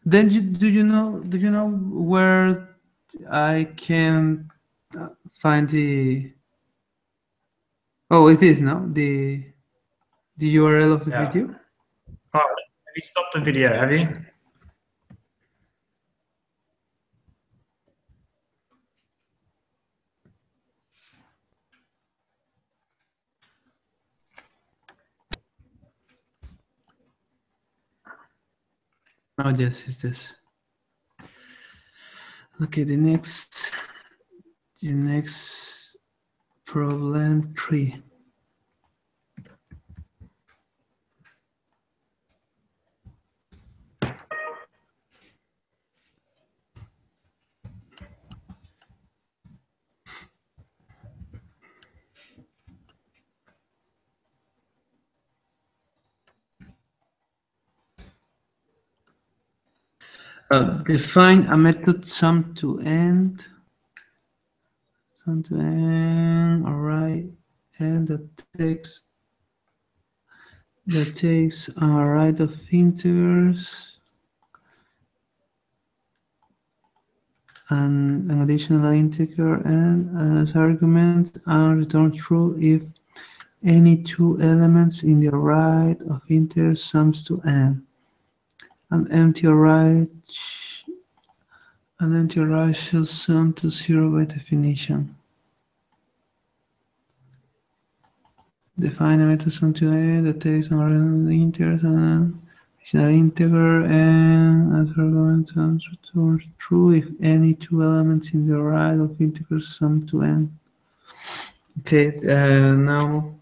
Then do you know where I can find the, oh, it is now the URL of the video? Oh, have you stopped the video, have you? Oh, yes, it's this. Okay, the next problem 3. Define a method sum to end. Sum to end. All right, and that takes an array of integers and an additional integer and as argument, and return true if any two elements in the array of integers sums to n. An empty array shall sum to 0 by definition. Define a method sum to n that takes an array of integers and an integer and as argument returns true if any two elements in the array of integers sum to n. Okay, now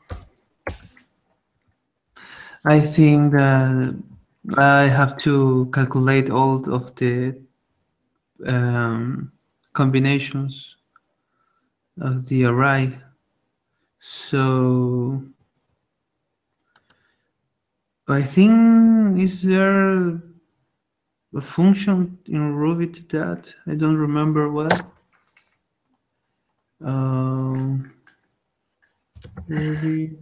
I think that I have to calculate all of the combinations of the array. So I think, is there a function in Ruby to that? I don't remember what. Ruby.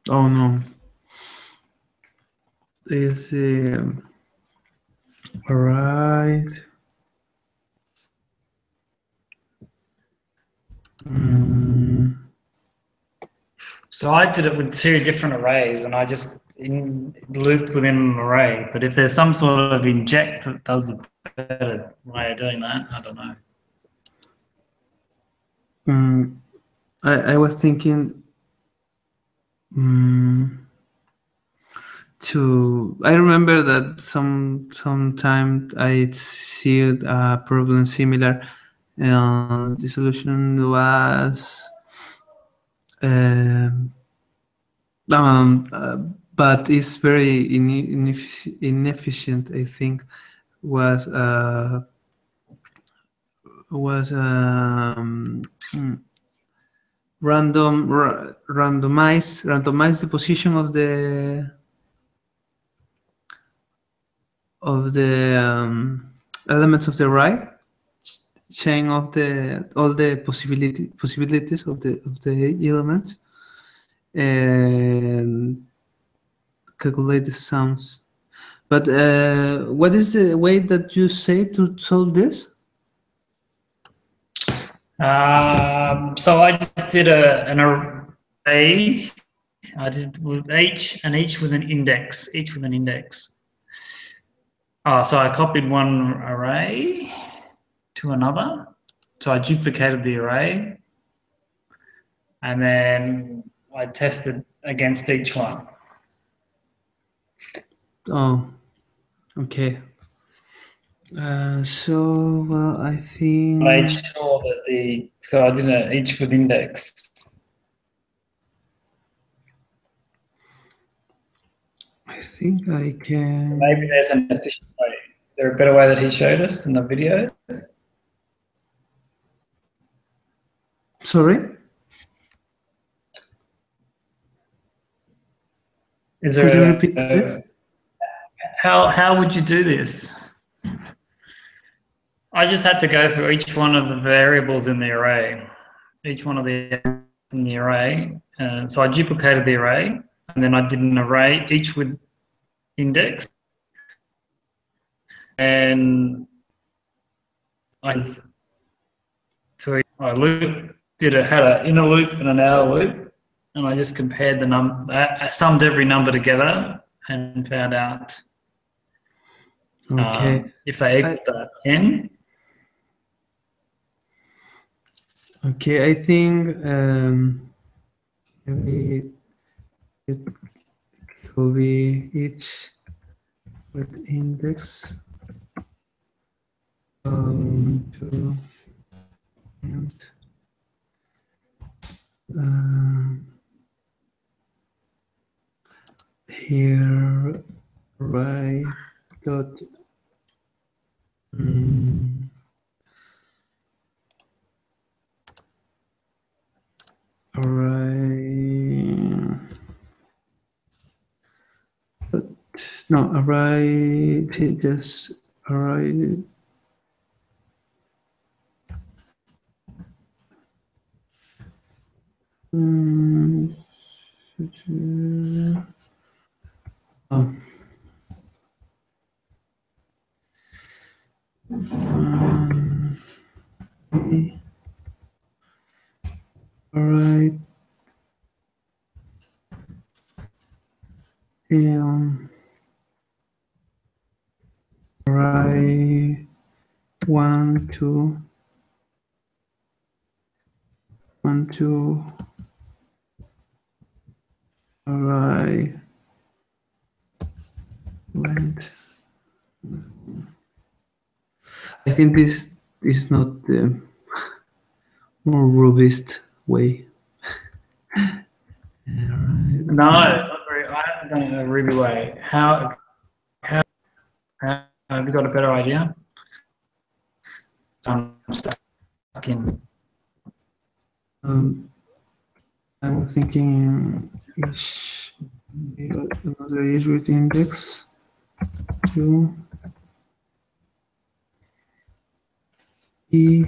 Oh no. Is alright. So I did it with 2 different arrays, and I just looped within an array. But if there's some sort of inject that does a better way of doing that, I don't know. I was thinking I remember that sometime I see a problem similar, and the solution was but it's very inefficient. I think was randomize the position of the elements of the array, chain of all the possibilities of the elements, and calculate the sums. But what is the way that you say to solve this? So I just did an array. I did with each with an index, so I copied one array to another. So I duplicated the array, and then I tested against each one. Oh, okay. So, well, I think I made sure that so I did it each with index. I think I can. Maybe there's an efficient way. Is there a better way that he showed us in the video? Sorry? Is there? Could you repeat this? How would you do this? I just had to go through each one of the variables in the array, each one of the in the array. So I duplicated the array, and then I did an array, each with index, and I had an inner loop and an outer loop, and I just compared the number. I summed every number together and found out if they equal that 10. Okay, I think maybe it will be each with index 2 and here right dot array, but no array, just array alright, array 1 2 1 2 array length. I think this is not the more robust way. No, not very, I haven't done it in a Ruby way. How have you got a better idea? I'm stuck in. I'm thinking each another is with index 2 e.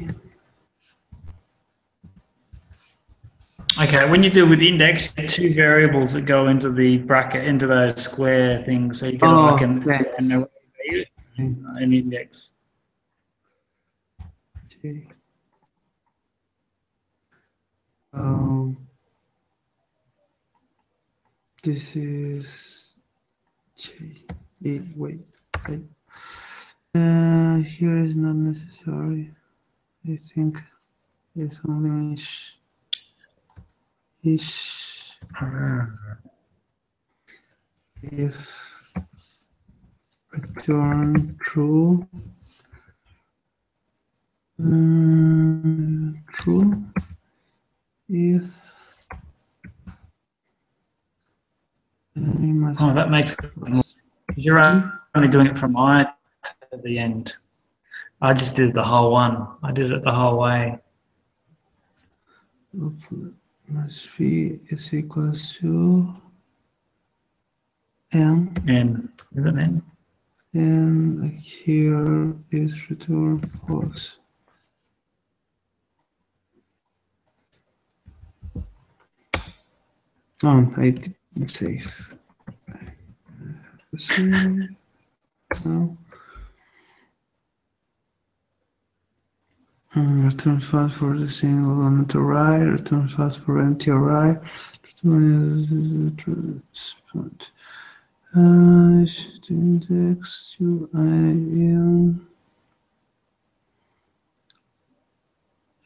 Okay, when you deal with index, you have two variables that go into the bracket, into those square things. So you get like an array value and an index. Okay. This is wait. Here is not necessary. I think it's only if return true, true if oh, that makes sense. You're only doing it from I to the end. I just did the whole one. I did it the whole way. Must be is equals to n. N, is it N? And here is return false. Oh, I didn't save. Save. No. Return false for the single element array. Return false for empty array. Index UIN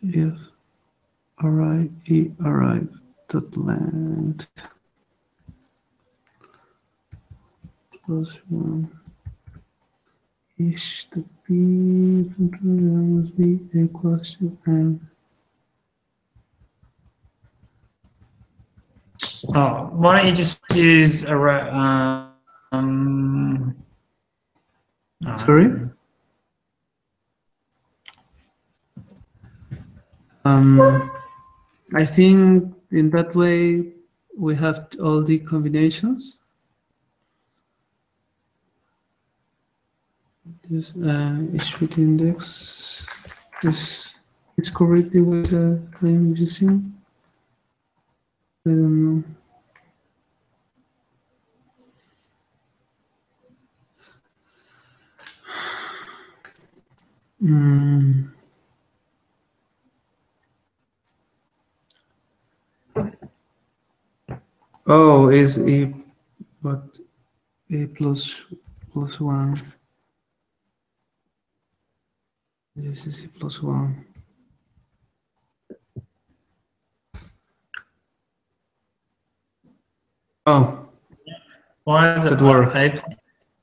if array e array dot length plus 1 is to be must be equals to n. Oh, why don't you just use array? Sorry? I think in that way we have all the combinations. This each with index is correctly what I'm using. I don't know. Mm. Oh, is a but a plus one. This is a plus one. Oh, Why is it that work. A?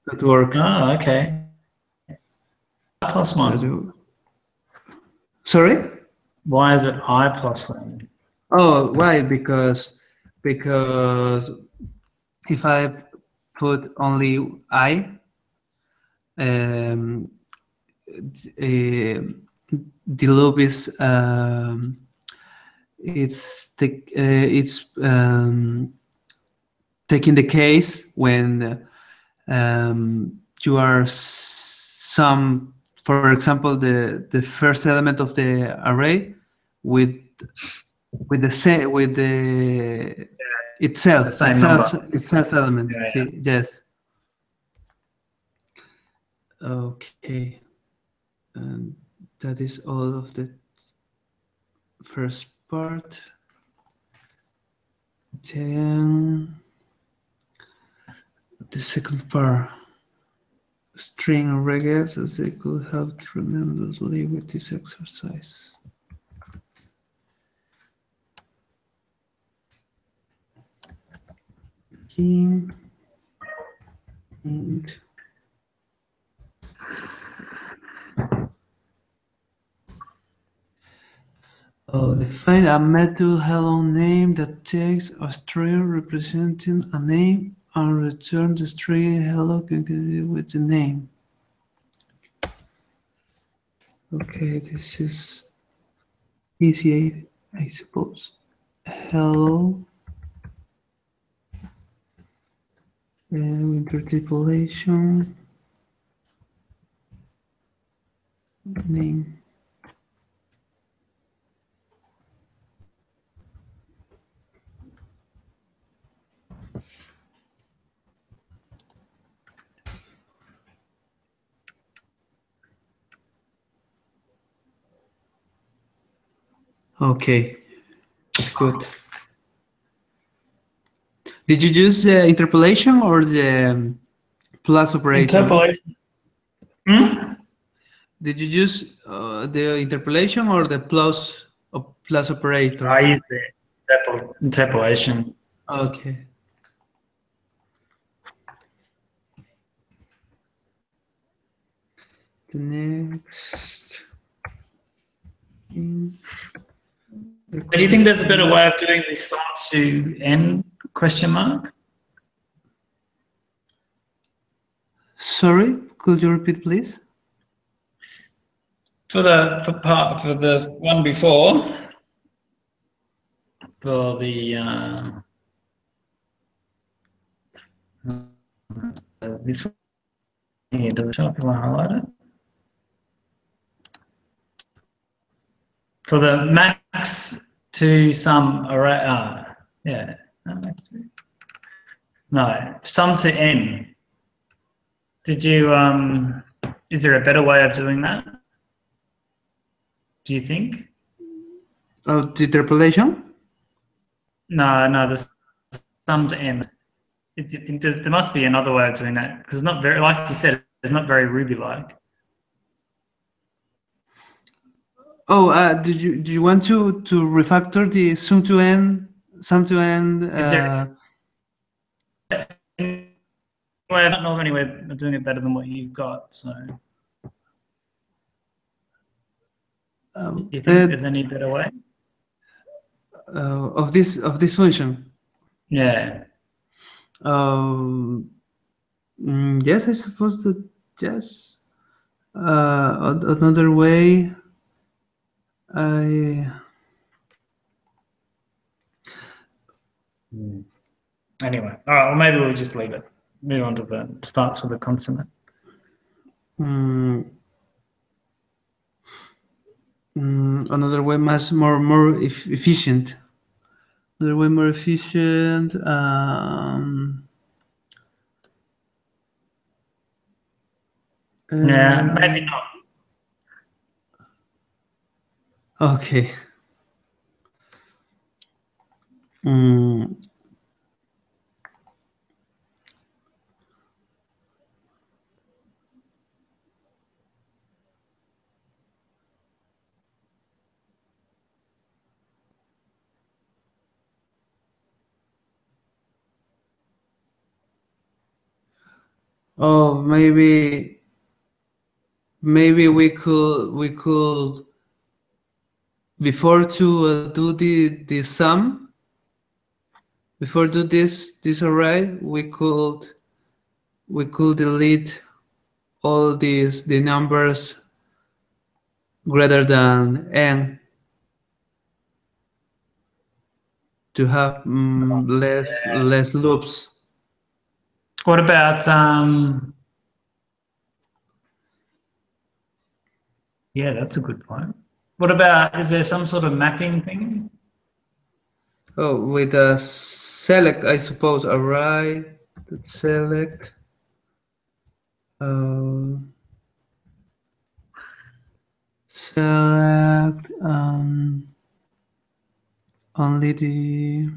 That work. Oh, okay. I plus one. Sorry? Why is it I plus one? Oh, why? Because if I put only I, um, the loop is it's taking the case when you are some, for example, the first element of the array with the The same number. itself element. Yeah. See, yes. Okay, and that is all of the first part. Then the second part, string regex, as they could help tremendously with this exercise. King and define a method hello name that takes a string representing a name and return the string hello concatenated with the name. Okay, this is easy, I suppose. Hello interpolation name. Okay, it's good. Did you use the interpolation or the plus operator? Interpolation. Did you use the interpolation or the plus operator? I use the interpolation. Okay. The next thing. Do you think there's a better way of doing this sum to n question mark? Sorry, could you repeat, please? For the one before, for the this one here, does it show up if I highlight it? For the max to sum array, yeah, no, sum to n. Did you, is there a better way of doing that? Do you think? Oh, the interpolation? No, the sum to n. There must be another way of doing that because it's not very, like you said, it's not very Ruby-like. Oh, do you want to refactor the sum to n? Is there any way? I don't know of any way of doing it better than what you've got. So, do you think there's any better way? Of this function? Yeah. Yes, I suppose that yes. Another way, Anyway, all right. Well, maybe we'll just leave it. Move on to the starts with a consonant. Another way more efficient. Another way more efficient. Yeah, maybe not. Okay. Oh, maybe we could before to do the sum, before do this array, we could delete all the numbers greater than n to have less loops. What about yeah, that's a good point. What about, is there some sort of mapping thing? Oh, with a select, I suppose, array. Let's select. Select only the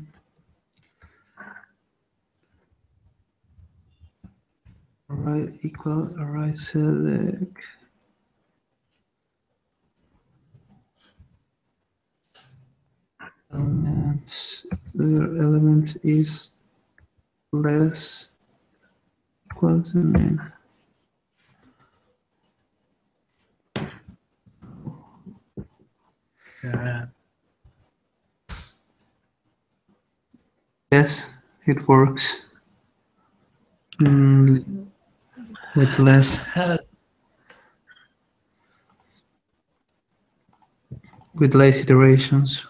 array equal array select elements. Their element is less equal to name. Yeah. Yes, it works. With less iterations.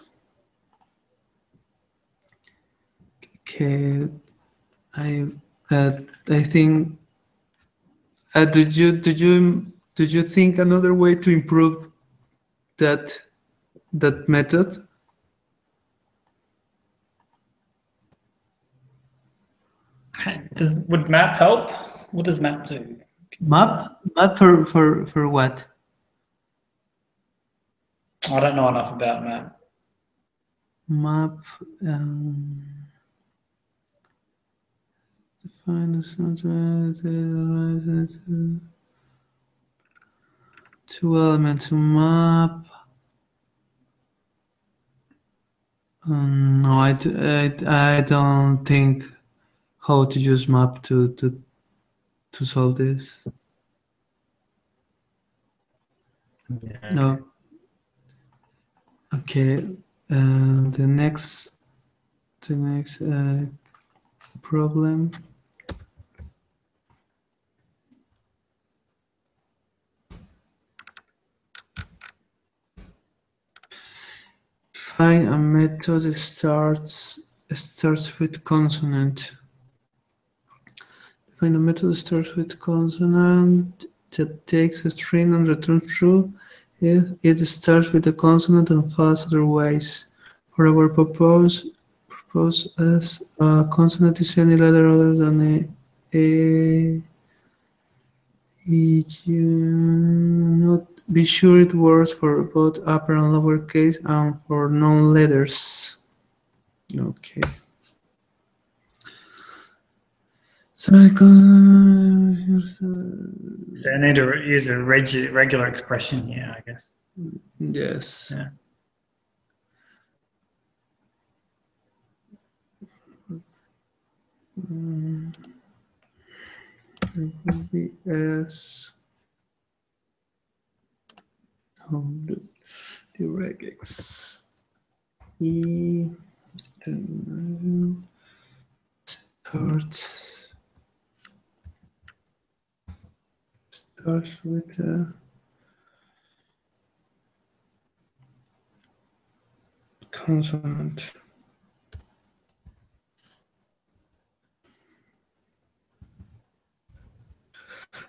Okay, I think. Did you think another way to improve that method? Would map help? What does map do? Map for what? I don't know enough about map. Map. Define the two elements map. No, I don't think how to use map to solve this. Yeah. No. Okay. The next problem. Find a method that starts with consonant. Find a method that starts with consonant that takes a string and returns true if it starts with a consonant and fails otherwise. For our purpose as a consonant is any letter other than a not be sure it works for both upper and lower case and for non-letters. Okay. So I So I need to use a regular expression here, I guess. yes. Yeah. It will be S the regex E starts with a consonant.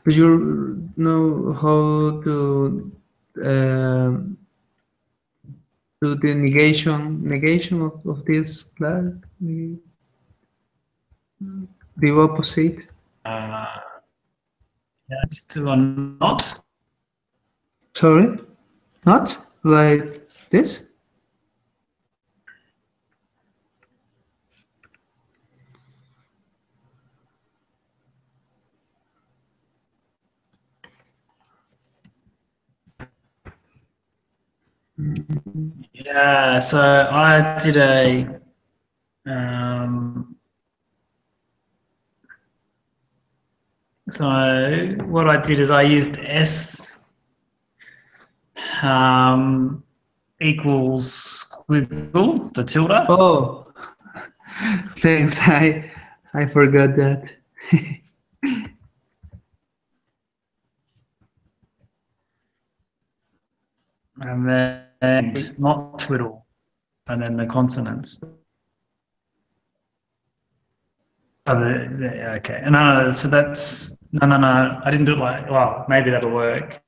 Do you know how to do the negation of this class? The opposite? Yeah, just do a not. Sorry? Not? Like This? Yeah, so I did a so what I did is I used S equals squiggle, the tilde. Oh, thanks. I forgot that. And then not twiddle, and then the consonants. Oh, okay. No, so that's no. I didn't do it like. Well, maybe that'll work.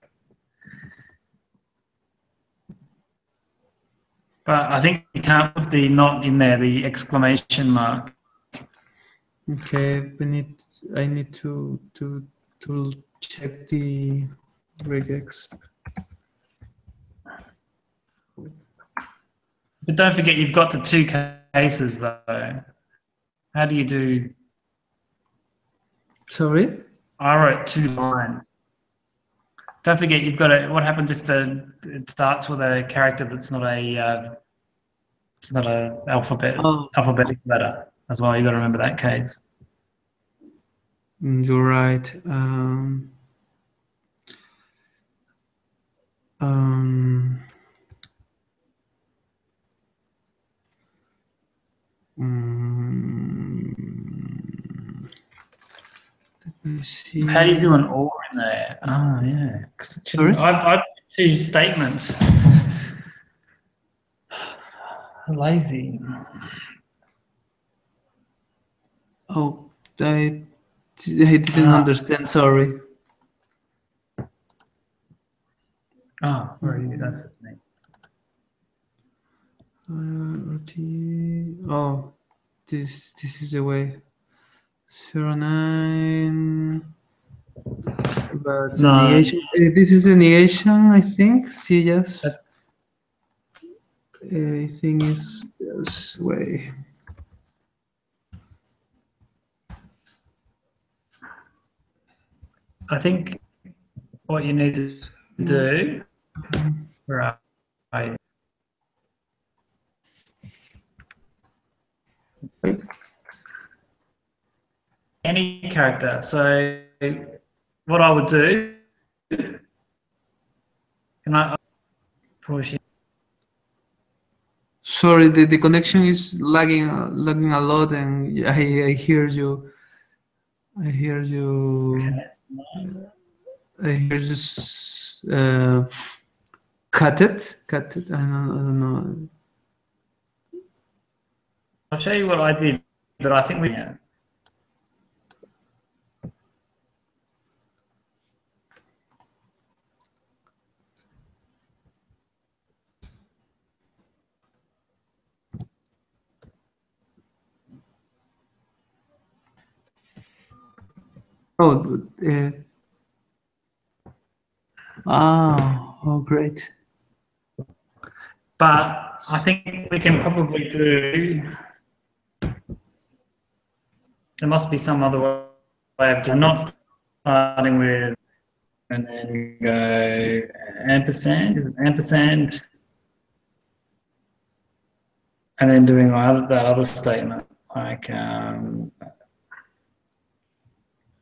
But I think you can't put the not in there, the exclamation mark. Okay, I need to check the regex. But don't forget, you've got the two cases though. How do you do? Sorry? I wrote 2 lines. Don't forget, you've got a. What happens if it starts with a character that's not a it's not a alphabetic letter as well? You got to remember that case. You're right. Let me see. How do you do an or in there? Oh yeah, Sorry? I've two statements. Lazy. Oh, I didn't understand. Sorry. Oh, where are you? That's just me. Oh, this is the way. 09. But the No, negation. This is the negation, I think. See, yes. that's Everything is this way. I think what you need to do. Right. Any character. So what I would do, can I push it? Sorry, the connection is lagging a lot, and I hear you. I hear you. Okay. I hear you. Cut it. Cut it. I don't know. I'll show you what I did, but I think we. Yeah. Oh, oh, great. But I think we can probably do. There must be some other way of doing. Not starting with and then go ampersand. Is it ampersand? And then doing that other statement like A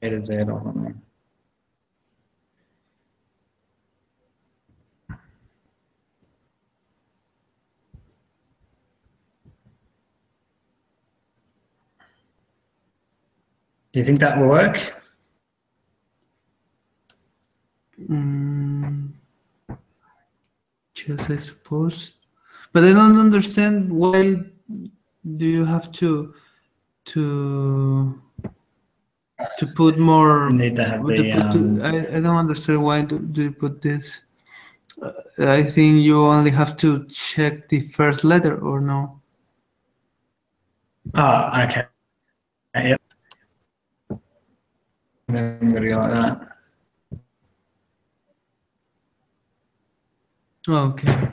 to Z or something. Do you think that will work? Yes, I suppose. But I don't understand why do you have to put more. You need to have the. I don't understand why do you put this. I think you only have to check the first letter, or no? Oh, okay. Yep. And then I'm gonna go like that. Okay.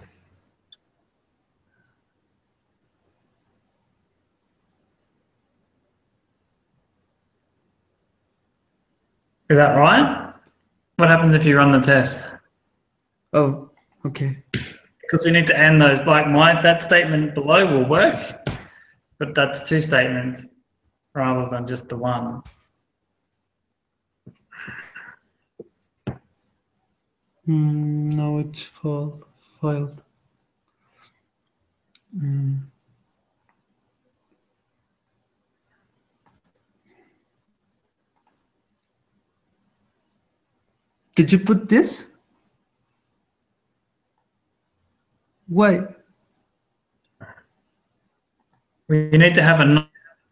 Is that right? What happens if you run the test? Oh, okay. Because we need to end those, like that statement below will work, but that's two statements rather than just the one. No, it's failed. Did you put this? Why? We need to have a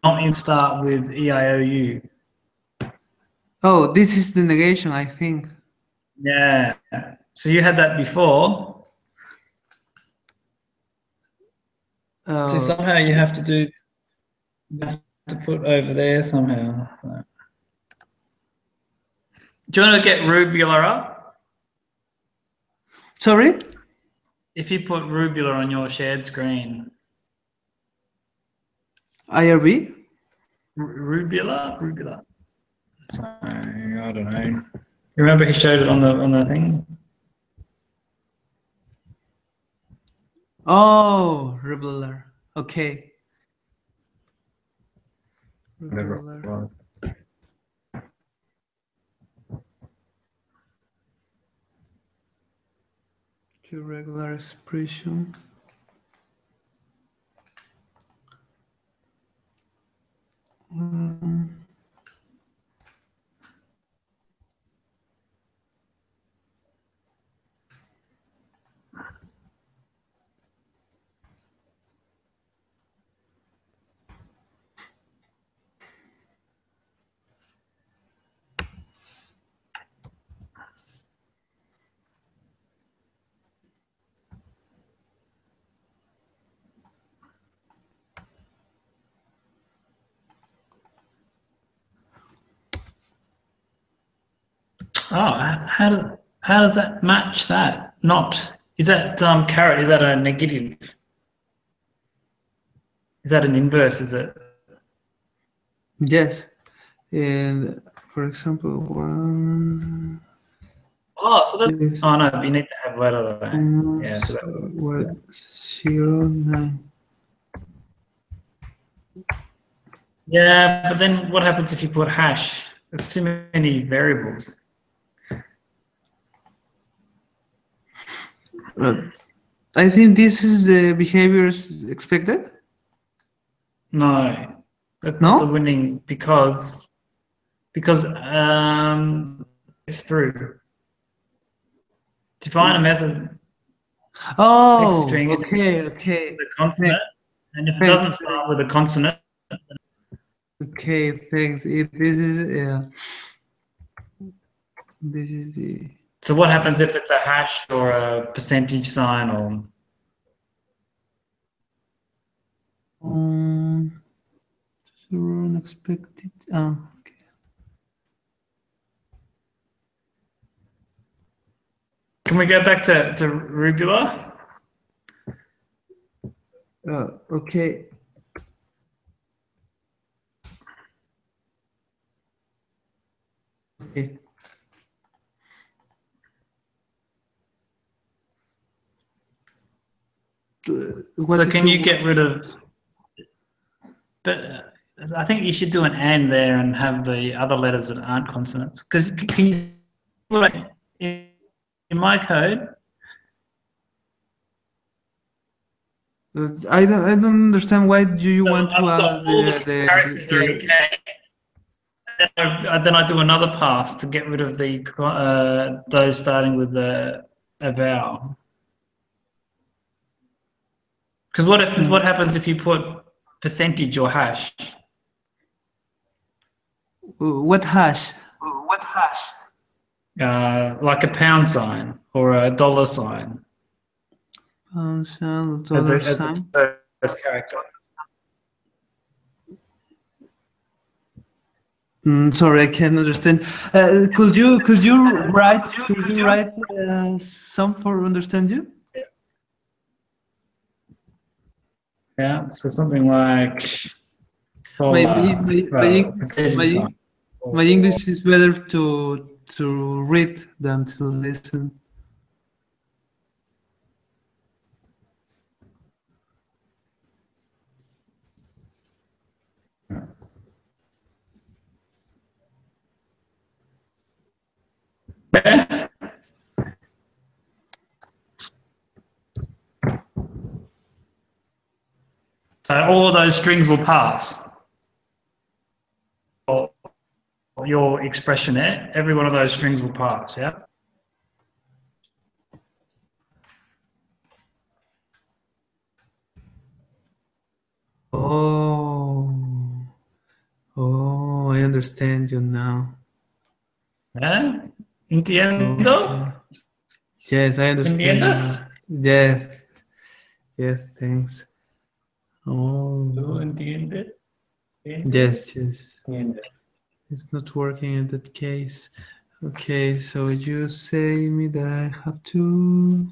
not in start with EIOU. Oh, this is the negation, I think. Yeah. So you had that before. So somehow you have to put over there somehow. So. Do you want to get Rubula up? Sorry? If you put Rubula on your shared screen. IRB? Rubula? So, I don't know. Remember he showed it on the thing? Oh, Revealer. Okay. Whatever it was. Irregular expression. Oh, how does that match that? Not. Is that caret, is that a negative? Is that an inverse, is it? Yes. And for example, one. Oh, so that's. Oh no, you need to have letter though. Yeah, so what 0, 9. Yeah, but then what happens if you put hash? There's too many variables. I think this is the behaviors expected. No, that's No? not the winning because it's through. Define a method. Oh, String okay. the consonant, and if it doesn't start with a consonant. Okay, thanks. This is the. So what happens if it's a hash or a percentage sign or? Zero unexpected. Okay. Can we go back to Rubula? Okay. Okay. So can you get rid of? But I think you should do an and there and have the other letters that aren't consonants. Because can you in my code? I don't understand why do you want to I've got add all the characters are okay. Then I do another pass to get rid of the those starting with a vowel. Because what happens if you put percentage or hash? What hash? Like a pound sign or a dollar sign Pound sign, as dollar the sign. first character. Sorry, I can't understand. Could you write some for understand you? Yeah, so something like My percentage sign. My English is better to read than to listen. Yeah. So all of those strings will pass. Or your expression there, every one of those strings will pass, yeah? Oh, I understand you now. Yeah? Entiendo? Okay. Yes, I understand you ¿Entiendes? now. Yes, yes, thanks. Oh, ¿Tú entiendes? yes, yes. ¿Entiendes? It's not working in that case. Okay, so you say me that I have to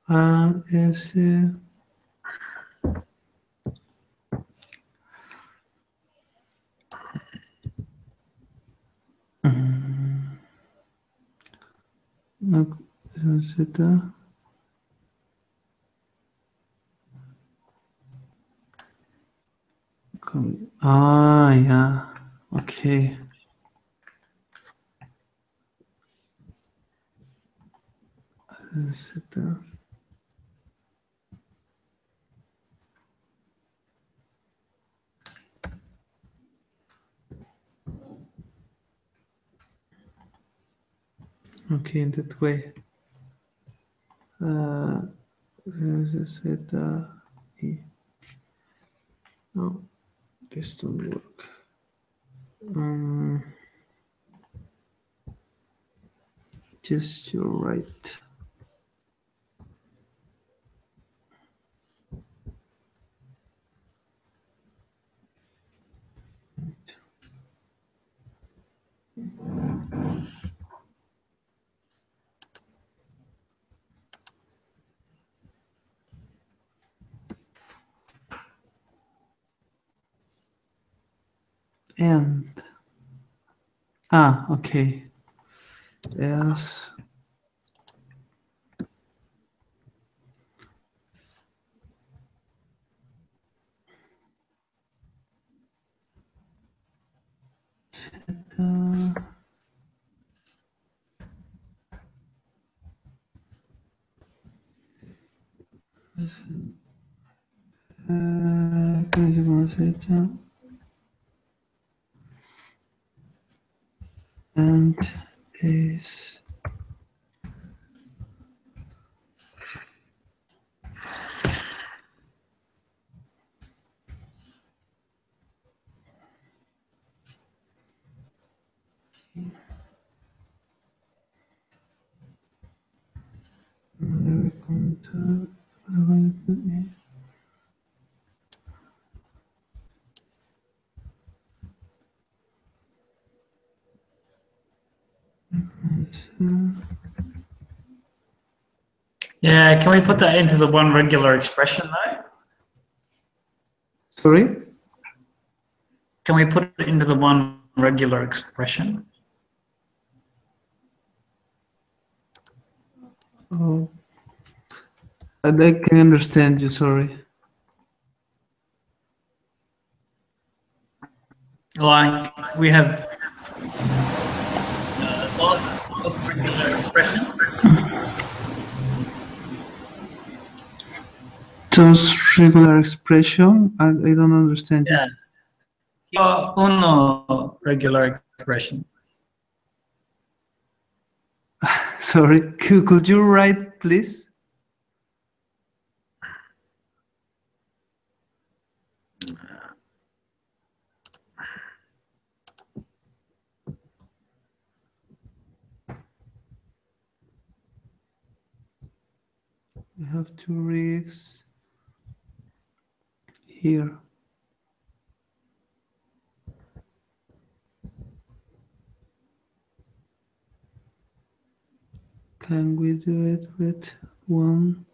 add ese. No, Z. Ah, yeah. Okay. Z. Okay, in that way. Z. E. No, this don't work. Just you're right. And okay. Yes. Uh, and is Yeah, can we put that into the one regular expression though? sorry. Can we put it into the one regular expression? Oh, I can understand you. Sorry. Like we have lost regular expression. Just regular expression. I don't understand you. Yeah. Uno regular expression. Sorry. Could you write, please? We have two rigs here. Can we do it with one?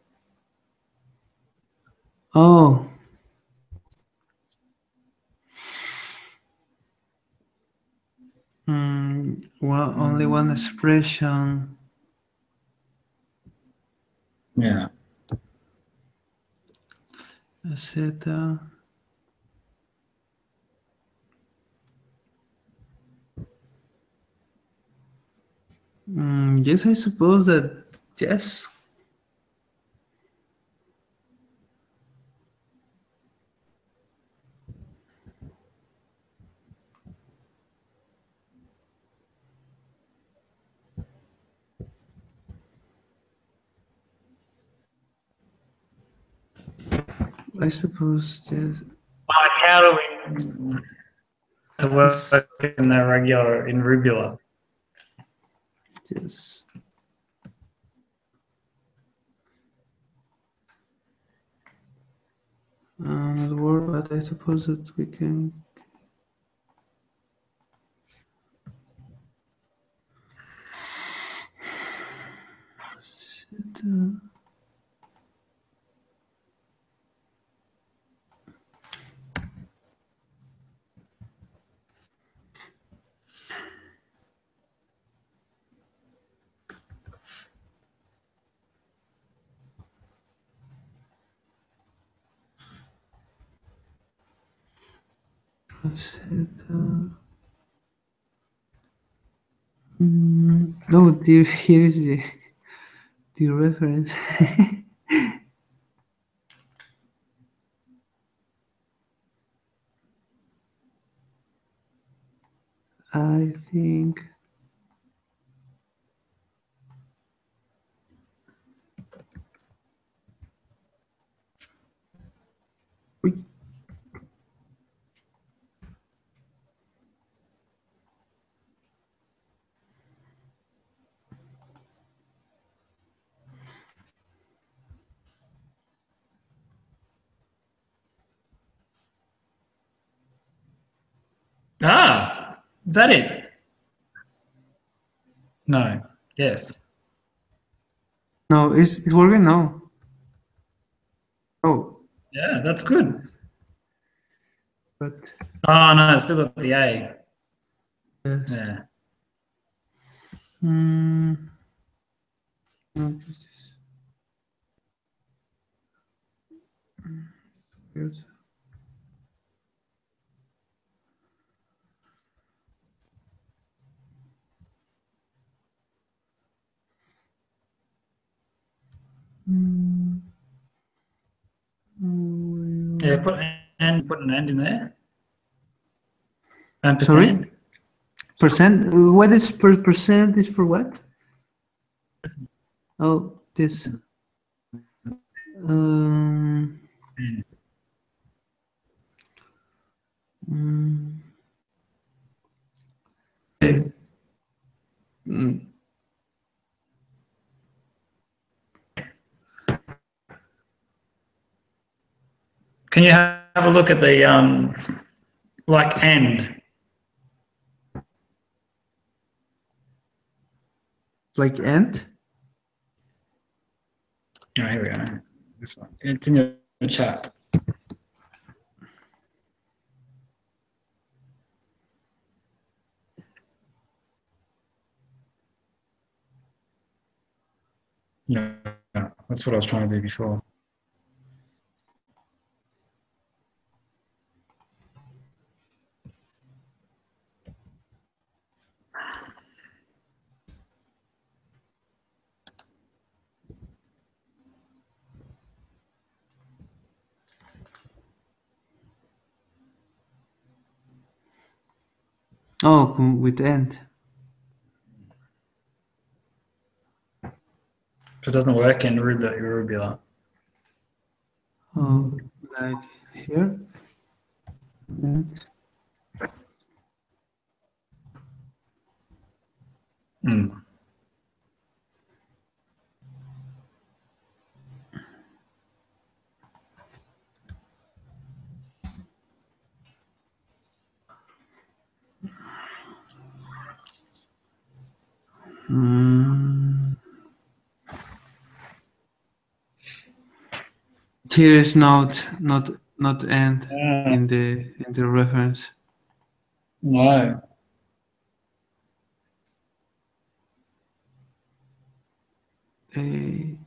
Oh. Well, only one expression. Yeah. Etc. Yes, I suppose that yes. I suppose yes. Like, how do we to work in the regular in Rubula? Yes. Not word, but I suppose that we can. No, here is the reference. I think. Ah, is that it? No. Yes. No, it's working now. Oh, Yeah, that's good. but Oh no, it's still got the A. yes. Yeah. No, this is weird. Yeah, put an and in there. And Sorry? percent. Percent? What is percent is for what? Oh, this. Um, mm, mm, Can you have a look at the like and? like ant? Oh, here we go. This one. It's in your chat. No, that's what I was trying to do before. Oh, with ant. It doesn't work in Rubula. Oh, like here. Ant. Mm. Here is not ant in the reference. No. a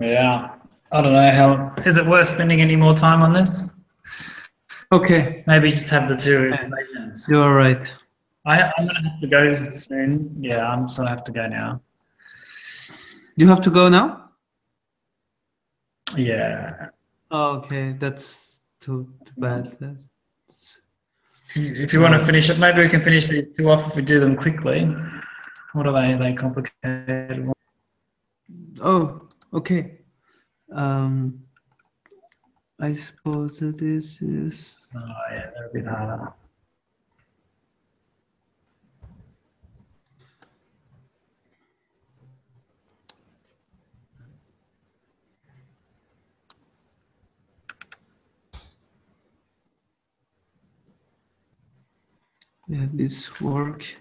Yeah. I don't know how. Is it worth spending any more time on this? Okay. Maybe just have the two explanations. You are right. I'm going to have to go soon. Yeah, I'm just going to have to go now. You have to go now? Yeah. Oh, okay, that's too bad. If you want to finish it, maybe we can finish these two off if we do them quickly. What are they? Are they complicated? Oh, okay. I suppose that this is. Oh, yeah, they're a bit harder. Yeah, this work.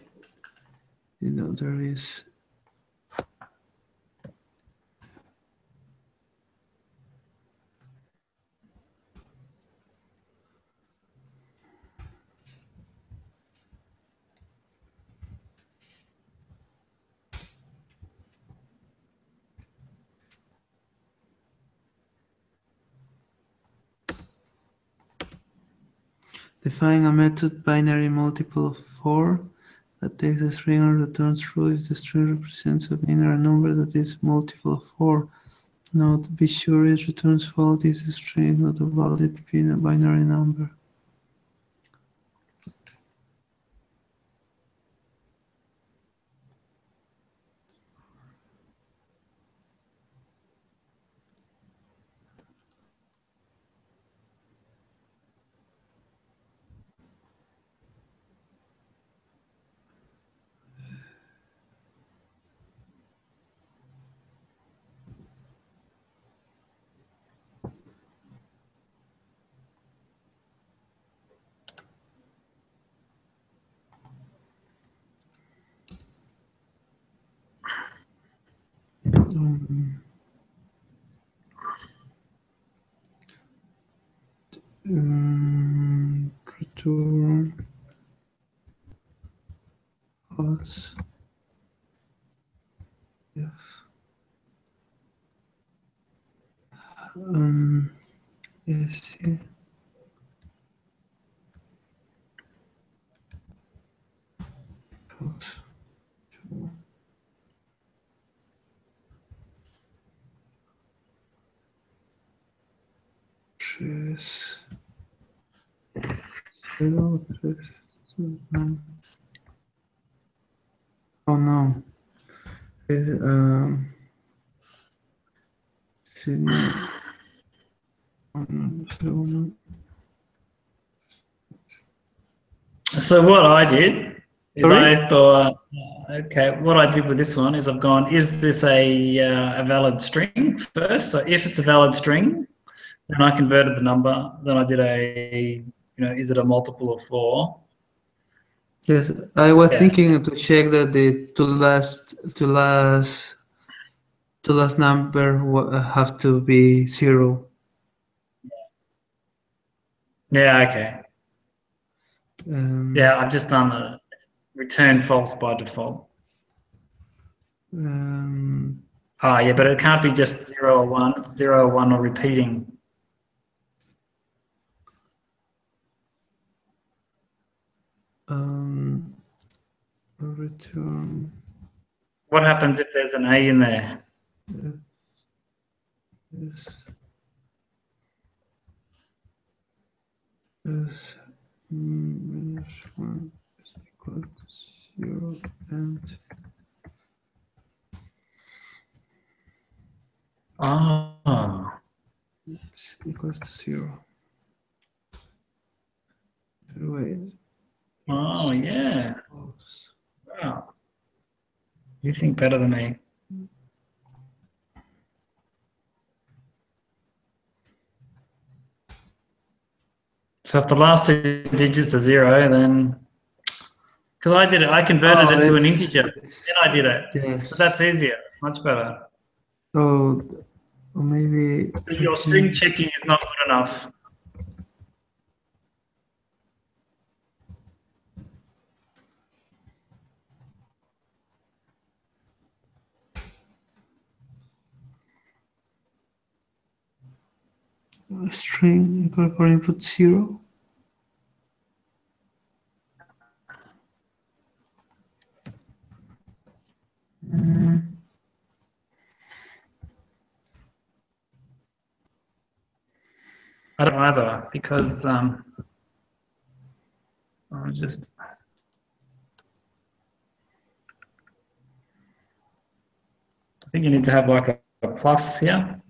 There is. Define a method binary multiple of 4 that takes a string and returns true if the string represents a binary number that is multiple of 4. Note, be sure it returns false. This string is not a valid binary number. Return false if yes, yeah. False. 0, 3, 9. Oh no. Signo. Oh, no, segundo. So what I did is Sorry? I thought, okay, what I did with this one is I've gone, is this a valid string first? So if it's a valid string, then I converted the number. Then I did is it a multiple of 4? Yes, I was Yeah. thinking to check that the two last number have to be 0. Yeah, okay. Um, Yeah, I've just done a return false by default. um, Oh, yeah, but it can't be just 0 or 1, 0 or 1 or repeating. Return. What happens if there's an A in there? Yes. Yes. Minus 1 is equal to 0 and Oh, it's equals to 0. Wait. oh, yeah. False. Wow. You think better than me. So if the last 2 digits are 0, then because I did it, I converted Oh, it to an it's integer. Then I did it. So yes. that's easier, much better. So or maybe But I your string can. checking is not good enough. String equal for input 0. I don't either because I just I think you need to have like a plus here.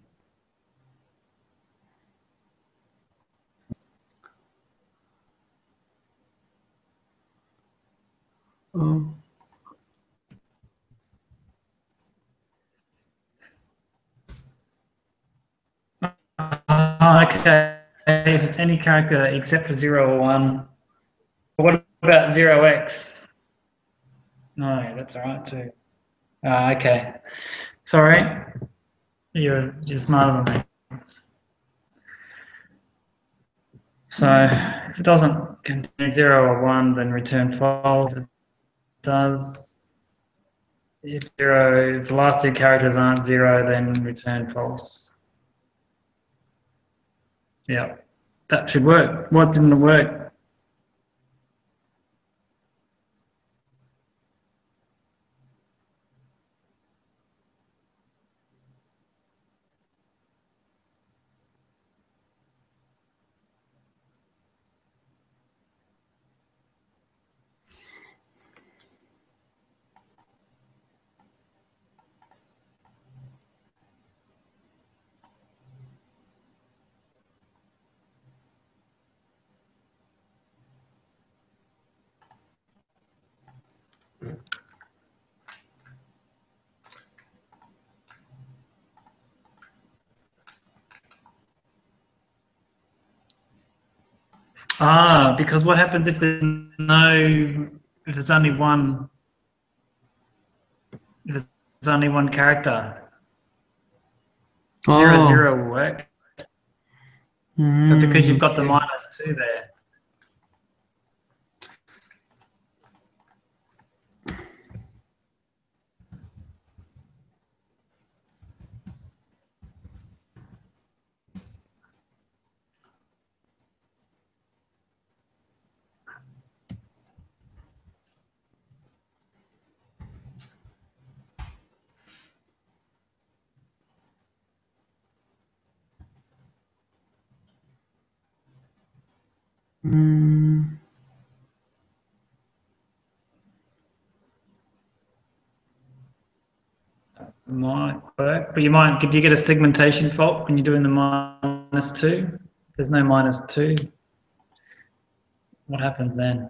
Oh, Okay. If it's any character except for 0 or 1. But what about 0x? No, that's all right too. Okay. Sorry. You're smarter than me. So if it doesn't contain 0 or 1, then return false. If it does, if the last 2 characters aren't 0, then return false. Yeah, that should work. What didn't work? Because what happens if if there's only one, if there's only one character? 0, oh, 0 will work, but because you've got the okay. -2 there. might work, but you might. Do you get a segmentation fault when you're doing the -2? There's no -2. What happens then?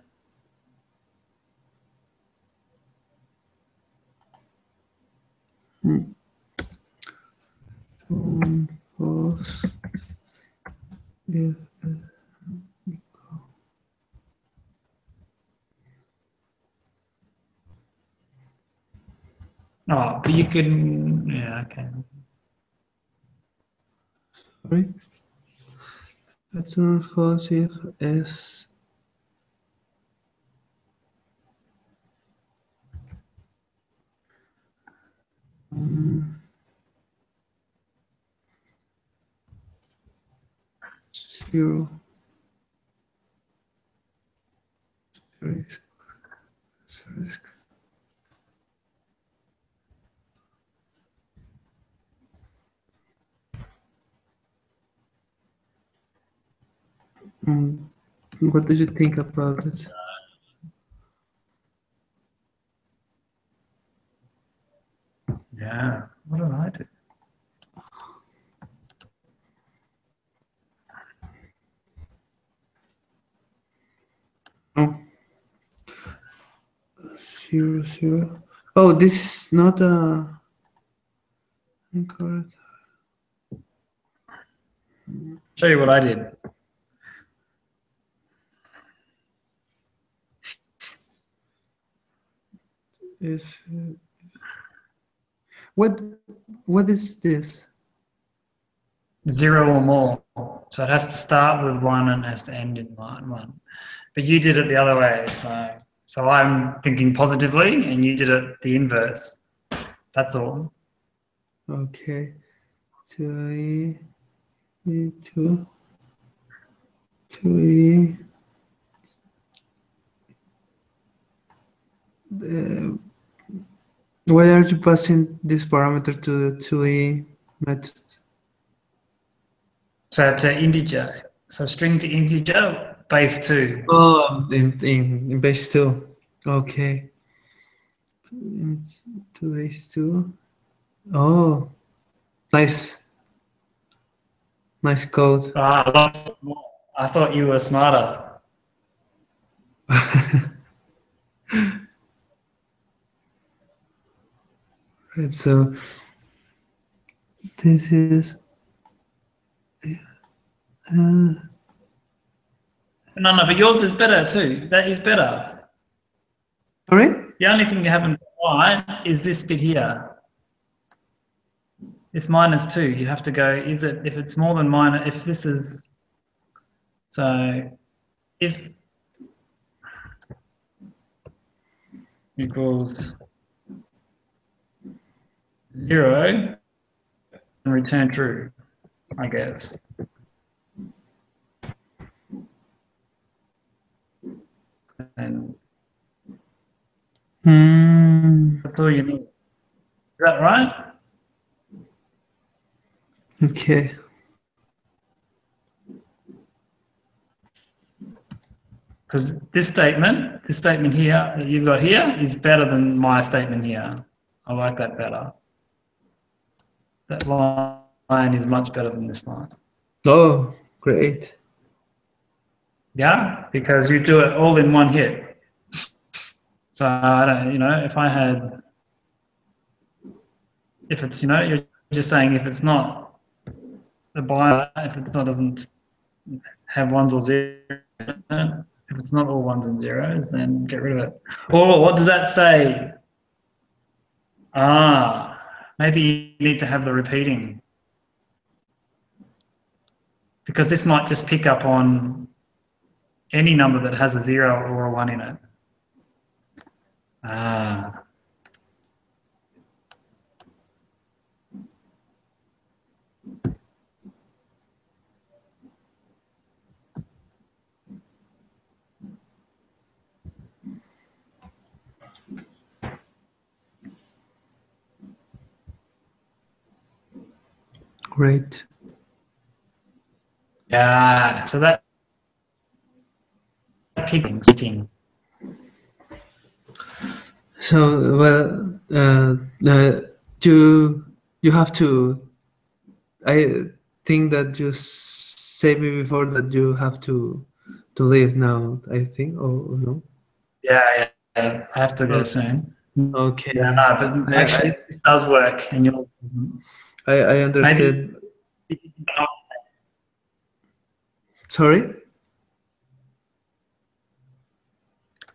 False if Oh, but you can. Yeah. Okay. sorry. Return false if s zero. Asterisk. What did you think about it? Yeah. What did I do? Oh. 0, 0. Oh, this is not a incorrect. Show you what I did. Is what is this? 0 or more. So it has to start with 1 and has to end in line 1. But you did it the other way. So I'm thinking positively, and you did it the inverse. That's all. Okay. 2e, 2, 2e. Why are you passing this parameter to the 2e method? So to integer. So string to integer, base 2. Oh, in base 2. Okay. To base 2. Oh, nice. Nice code. I thought you were smarter. Right, so this is No, but yours is better too. That is better. sorry? The only thing you haven't got right is this bit here. It's -2. You have to go, is it, if it's more than minus, if this is, so if equals 0 and return true, I guess. And that's all you need. Is that right? Okay. Because this statement here that you've got here is better than my statement here. I like that better. That line is much better than this line. Oh, great. Yeah, because you do it all in one hit. So I don't, if I had, if it's, you're just saying if it's not a buyer, if it's not, doesn't have ones or zeros, if it's not all ones and zeros, then get rid of it. Or what does that say? Maybe you need to have the repeating, because this might just pick up on any number that has a 0 or a 1 in it. Great. Yeah, so that picking. So, well, you have to. I think that you said me before that you have to leave now. I think. Oh no. Yeah, I have to go Oh, soon. Yeah, okay. no, but actually this does work and yours doesn't. I Maybe. understood. Sorry.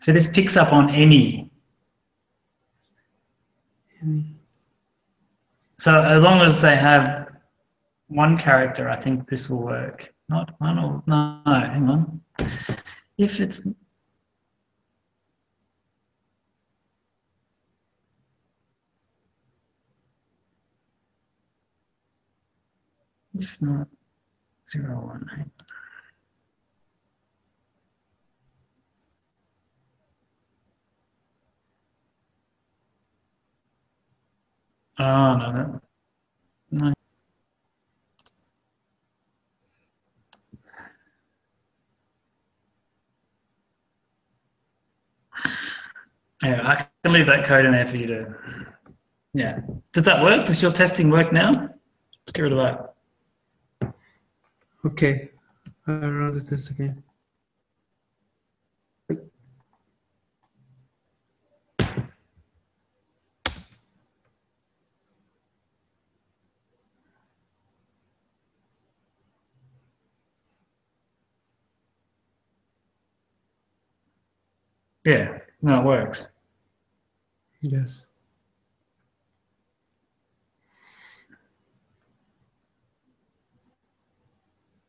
So this picks up on any. So as long as they have one character, I think this will work. Not one or no, hang on. If it's if not 01, hang on. Oh no, no. Yeah, I can leave that code in there for you to. Yeah. Does that work? Does your testing work now? Let's get rid of that. Okay. I run this again. Yeah, no, it works. Yes.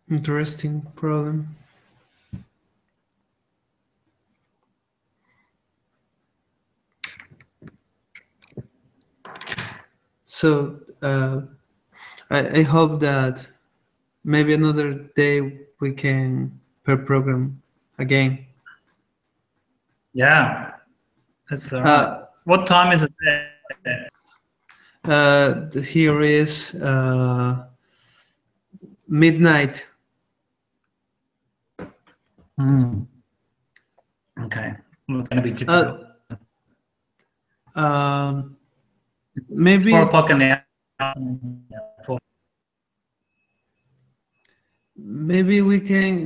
Interesting problem. So I hope that maybe another day we can per program again. Yeah, that's all right. Uh, What time is it there? Here is midnight. Okay, well, it's going to be difficult. Uh, um, It's 4 maybe o'clock in the afternoon. maybe we can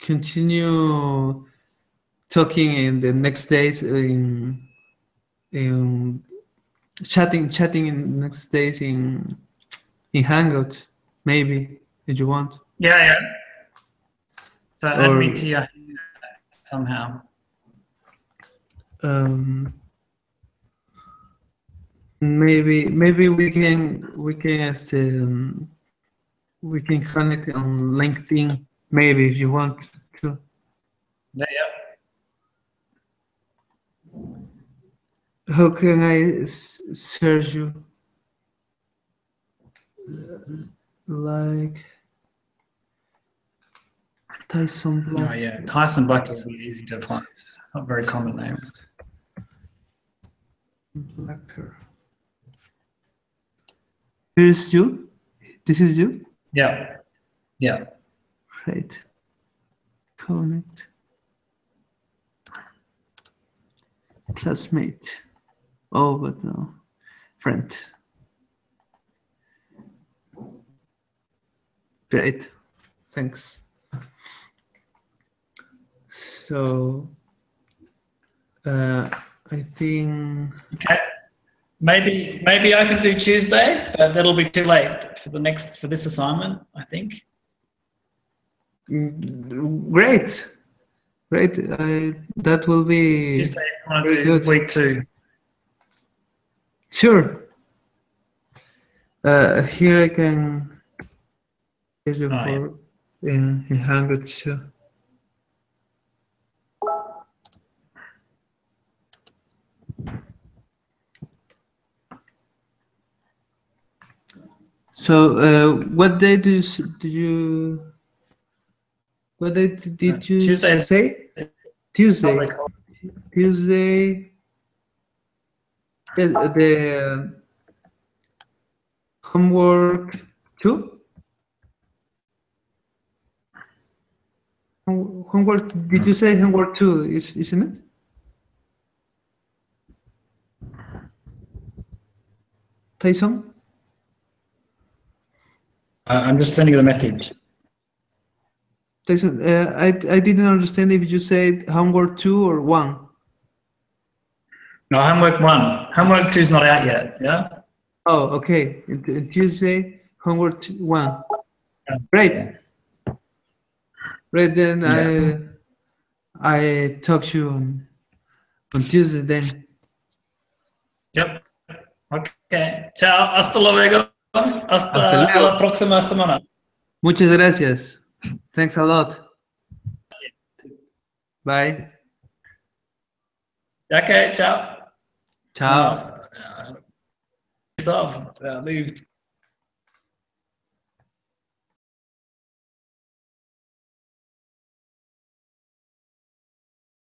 continue talking in the next days in chatting in the next days in Hangout, maybe if you want, Yeah, yeah. So add me to or your somehow. um, maybe we can connect on LinkedIn, maybe if you want to. Yeah, How can I search you? Like Tyson yeah. Oh, Black. yeah. Tyson Black will be easy to find. It's not a very common name. Blacker. Here's you. This is you. Yeah, yeah. Right. Connect. Classmate. Oh, but no. Friend. Great. Thanks. So, I think. Okay. Maybe I can do Tuesday, but that'll be too late for this assignment, I think. Great. Great. That will be Tuesday, if you want very to do good. week 2. Sure. Here I can hear you Oh, yeah. for in Hangout too. So, what day do you? What day did you Tuesday. say? Tuesday. Tuesday. Yes, the homework two. Homework. Did you say homework two? Isn't it? Tyson? I'm just sending you the message. Tyson, I didn't understand if you said homework 2 or 1. No, homework 1. Homework 2 is not out yet, yeah? Oh, okay. Tuesday, homework 1. Great. Great, then Yeah. I talk to you on Tuesday then. Yep. Okay. Ciao. Hasta luego. Hasta Hasta luego. la próxima semana. Muchas gracias. Thanks a lot. Bye. Okay, ciao. Ciao. Stuff moved.